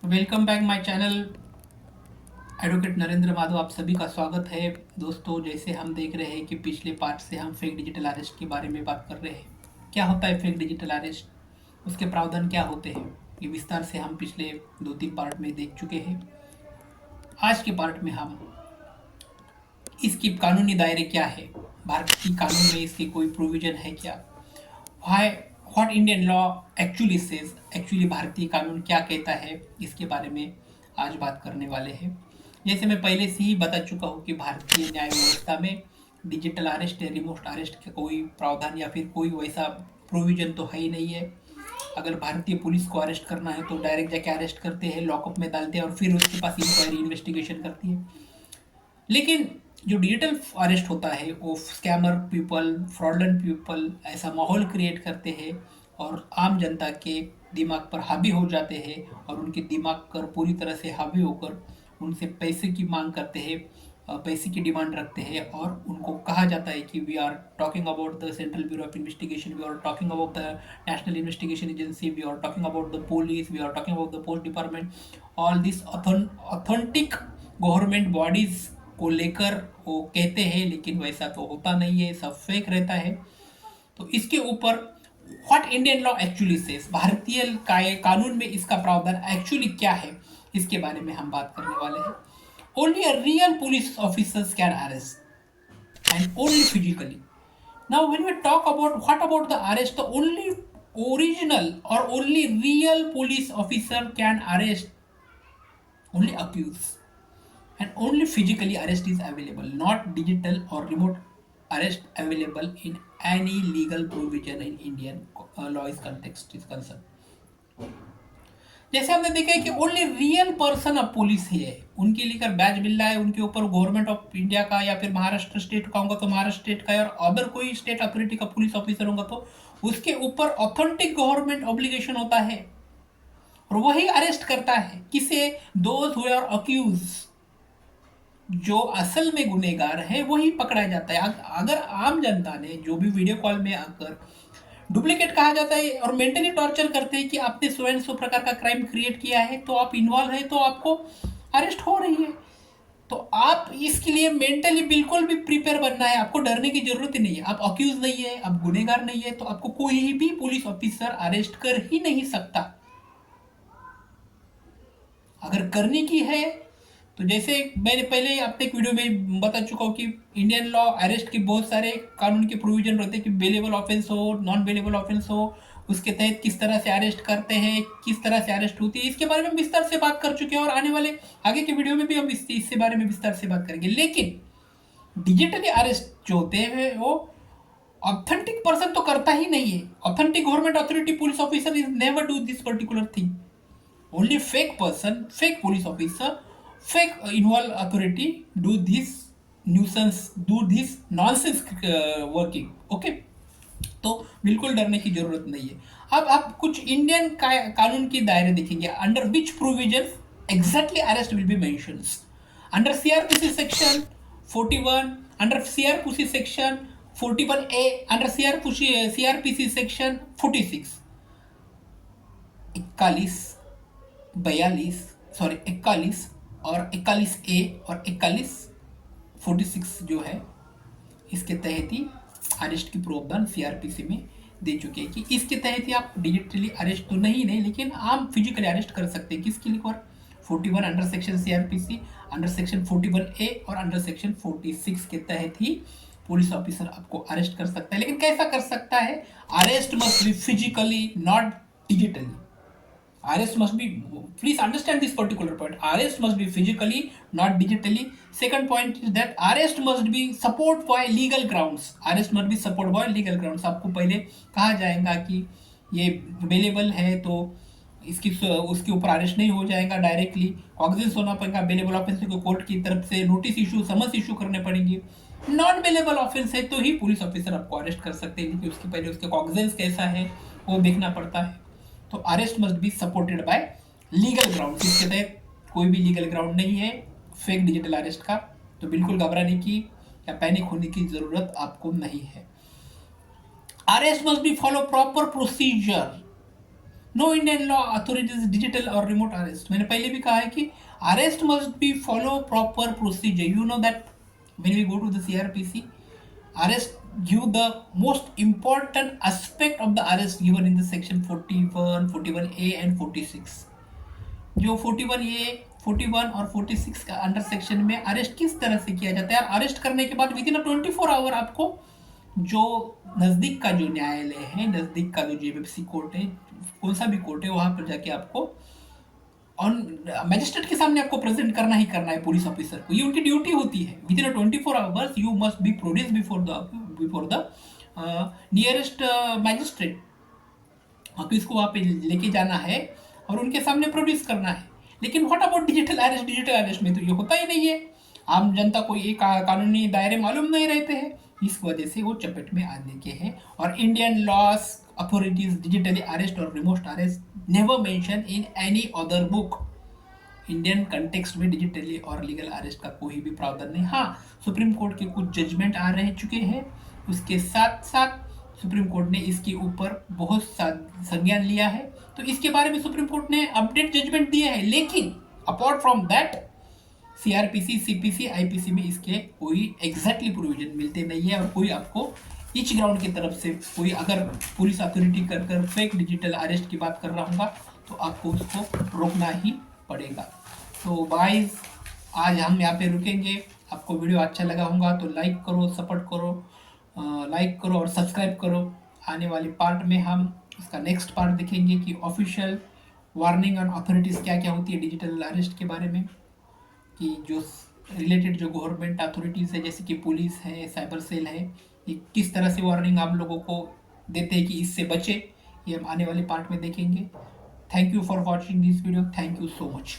Welcome back my channel. Advocate Narendra Madhav आप सभी का स्वागत है। दोस्तों, जैसे हम देख रहे हैं कि पिछले पार्ट से हम फेक डिजिटल अरेस्ट के बारे में बात कर रहे हैं। क्या होता है फेक डिजिटल अरेस्ट, उसके प्रावधान क्या होते हैं, ये विस्तार से हम पिछले 2-3 पार्ट में देख चुके हैं। आज के पार्ट में हम इसकी कानूनी दायरे क्या है, भारतीय कानून में इसके कोई प्रोविजन है क्या, why what Indian law actually says, actually भारतीय कानून क्या कहता है, इसके बारे में आज बात करने वाले हैं। जैसे मैं पहले से ही बता चुका हूँ कि भारतीय न्याय व्यवस्था में डिजिटल अरेस्ट या रिमोट अरेस्ट का कोई प्रावधान या फिर कोई वैसा प्रोविजन तो है ही नहीं है। अगर भारतीय पुलिस को अरेस्ट करना है तो डायरेक्ट जाके अरेस्ट करते हैं, लॉकअप में डालते हैं और फिर उसके पास इंक्वायरी इन्वेस्टिगेशन करती है। लेकिन जो डिजिटल अरेस्ट होता है वो स्कैमर पीपल, फ्रॉडलेंट पीपल ऐसा माहौल क्रिएट करते हैं और आम जनता के दिमाग पर हावी हो जाते हैं और उनके दिमाग पर पूरी तरह से हावी होकर उनसे पैसे की मांग करते हैं, पैसे की डिमांड रखते हैं और उनको कहा जाता है कि we are talking about the central bureau of investigation, we are talking about the national investigation agency, we are talking about the police, we are talking about the post department. All this authentic government bodies को लेकर वो कहते हैं, लेकिन वैसा तो होता नहीं है, सब फेक रहता है। तो इसके ऊपर what Indian law actually says, भारतीय कानून में इसका प्रावधान एक्चुअली क्या है, इसके बारे में हम बात करने वाले हैं। Only a real police officers can arrest and only physically. Now when we talk about what about the arrest, the only original और only real police officer can arrest only accused, and only physically arrest is available, not digital or remote arrest available in any legal provision in Indian law is context is concerned. जैसे हमने देखा है कि only real person अब police ही है, उनके लिए batch मिल रहा है, उनके ऊपर गवर्नमेंट ऑफ इंडिया का या फिर महाराष्ट्र स्टेट का होगा तो महाराष्ट्र स्टेट का, और अदर कोई स्टेट अथॉरिटी का पुलिस ऑफिसर होगा तो उसके ऊपर ऑथेंटिक गवर्नमेंट ऑब्लिगेशन होता है और वही अरेस्ट करता है किसे, दोज हु आर अक्यूज, जो असल में गुनेगार है वही पकड़ा जाता है। अगर आम जनता ने जो भी वीडियो कॉल में आकर डुप्लीकेट कहा जाता है और मेंटली टॉर्चर करते हैं कि आपने सो एंड सो प्रकार का क्राइम क्रिएट किया है तो आप इन्वॉल्व है तो आपको अरेस्ट हो रही है, तो आप इसके लिए मेंटली बिल्कुल भी प्रिपेयर बनना है, आपको डरने की जरूरत ही नहीं है। आप अक्यूज नहीं है, आप गुनेगार नहीं है, तो आपको कोई भी पुलिस ऑफिसर अरेस्ट कर ही नहीं सकता। अगर करने की है तो जैसे मैंने पहले आपने एक वीडियो में बता चुका हूँ कि इंडियन लॉ अरेस्ट के बहुत सारे कानून के प्रोविजन रहते हैं कि बेलेबल ऑफेंस हो, नॉन बेलेबल ऑफेंस हो, उसके तहत किस तरह से अरेस्ट करते हैं, किस तरह से अरेस्ट होती है, इसके बारे में विस्तार से बात कर चुके हैं और आने वाले आगे के वीडियो में भी हम इससे बारे में विस्तार से बात करेंगे। लेकिन डिजिटली अरेस्ट जो होते हैं वो ऑथेंटिक पर्सन तो करता ही नहीं है। Authentic government authority police officer is never do this particular thing. Only fake person, fake police officer, fake involved authority do this nuisance, do this nonsense working. Okay, तो बिल्कुल डरने की जरूरत नहीं है। अब आप कुछ इंडियन कानून की दायरे देखेंगे, under which provision exactly arrest will be mentions. Under CrPC section 41, under CrPC section 41A, under CrPC section 46, 41, 42, sorry 41 और 41A और 46 जो है इसके तहत ही अरेस्ट की प्रावधान सीआरपीसी में दे चुके हैं कि इसके तहत ही आप डिजिटली अरेस्ट तो नहीं लेकिन आप फिजिकली अरेस्ट कर सकते हैं। किसके लिए? और 41 under section CrPC, under section 41A और अंडर सेक्शन 46 के तहत ही पुलिस ऑफिसर आपको अरेस्ट कर सकता है। लेकिन कैसा कर सकता है? Arrest must be physically, not digitally. Arrest must be, please understand this particular point, arrest must be physically, not digitally. Second point is that arrest must be support by legal grounds, arrest must be support by legal grounds। आपको पहले कहा जाएगा कि ये bailable है तो इसकी उसके ऊपर अरेस्ट नहीं हो जाएगा डायरेक्टली, कॉग्निजेंस होना पड़ेगा, बेलेबल ऑफेंस को कोर्ट की तरफ से नोटिस इशू, समन्स इशू करने पड़ेंगे। नॉन बेलेबल ऑफेंस है तो ही पुलिस ऑफिसर आपको अरेस्ट कर सकते हैं, लेकिन उसके पहले उसके कॉग्निजेंस कैसा है वो देखना पड़ता है। तो arrest must be supported by legal ground. इसके तहत कोई भी लीगल ग्राउंड नहीं है फेक डिजिटल अरेस्ट का, तो बिल्कुल घबराने की या पैनिक होने की जरूरत आपको नहीं है। Arrest must be follow proper procedure, no Indian law authorities digital और रिमोट अरेस्ट। मैंने पहले भी कहा है कि arrest must be follow proper procedure. You know that when we go to the CrPC, arrest give the most important aspect of the arrest given in the section 41, 41A and 46। जो 41A, 41 और 46 का under section में arrest किस तरह से किया जाता है। अरेस्ट करने के बाद विद इन 24 आवर आपको जो नज़दीक का जो न्यायालय है, नज़दीक का जो जेबीसी कोर्ट है, कौन सा भी कोर्ट है, वहाँ पर जाके आपको ऑन मजिस्ट्रेट के सामने आपको प्रेजेंट करना ही करना है पुलिस ऑफिसर को। ये उनकी ड्यूटी होती है। With in 24 hours you must be produce before the nearest magistrate. आपको इसको वहाँ पे लेके जाना है और उनके सामने प्रोड्यूस करना है। लेकिन what about digital arrest? Digital arrest में तो ये होता ही नहीं है। आम जनता को ये कानूनी दायरे मालूम नहीं रहते हैं, इस वजह से वो चपेट में आने के हैं। और Indian laws authorities digitally arrest और remote arrest never mention in any other book. Indian context में डिजिटली और लीगल अरेस्ट का कोई भी प्रावधान नहीं। हाँ, सुप्रीम कोर्ट के कुछ जजमेंट आ रह चुके हैं, उसके साथ साथ सुप्रीम कोर्ट ने इसके ऊपर बहुत संज्ञान लिया है, तो इसके बारे में सुप्रीम कोर्ट ने अपडेट जजमेंट दिए हैं। लेकिन apart from that CrPC, CPC, IPC में इसके कोई एग्जैक्टली प्रोविजन मिलते नहीं है। और कोई आपको ईच ग्राउंड की तरफ से कोई अगर पुलिस अथॉरिटी कर फेक डिजिटल अरेस्ट की बात कर रहा होगा तो आपको उसको रोकना ही पड़ेगा। तो गाइस, आज हम यहाँ पे रुकेंगे। आपको वीडियो अच्छा लगा होगा तो लाइक करो, सपोर्ट करो, लाइक करो और सब्सक्राइब करो। आने वाले पार्ट में हम इसका नेक्स्ट पार्ट देखेंगे कि ऑफिशियल वार्निंग ऑन अथॉरिटीज़ क्या क्या होती है डिजिटल अरेस्ट के बारे में, कि जो रिलेटेड जो गवर्नमेंट अथॉरिटीज़ है जैसे कि पुलिस है, साइबर सेल है, ये किस तरह से वार्निंग आप लोगों को देते हैं कि इससे बचे। ये हम आने वाले पार्ट में देखेंगे। Thank you for watching this video. Thank you so much.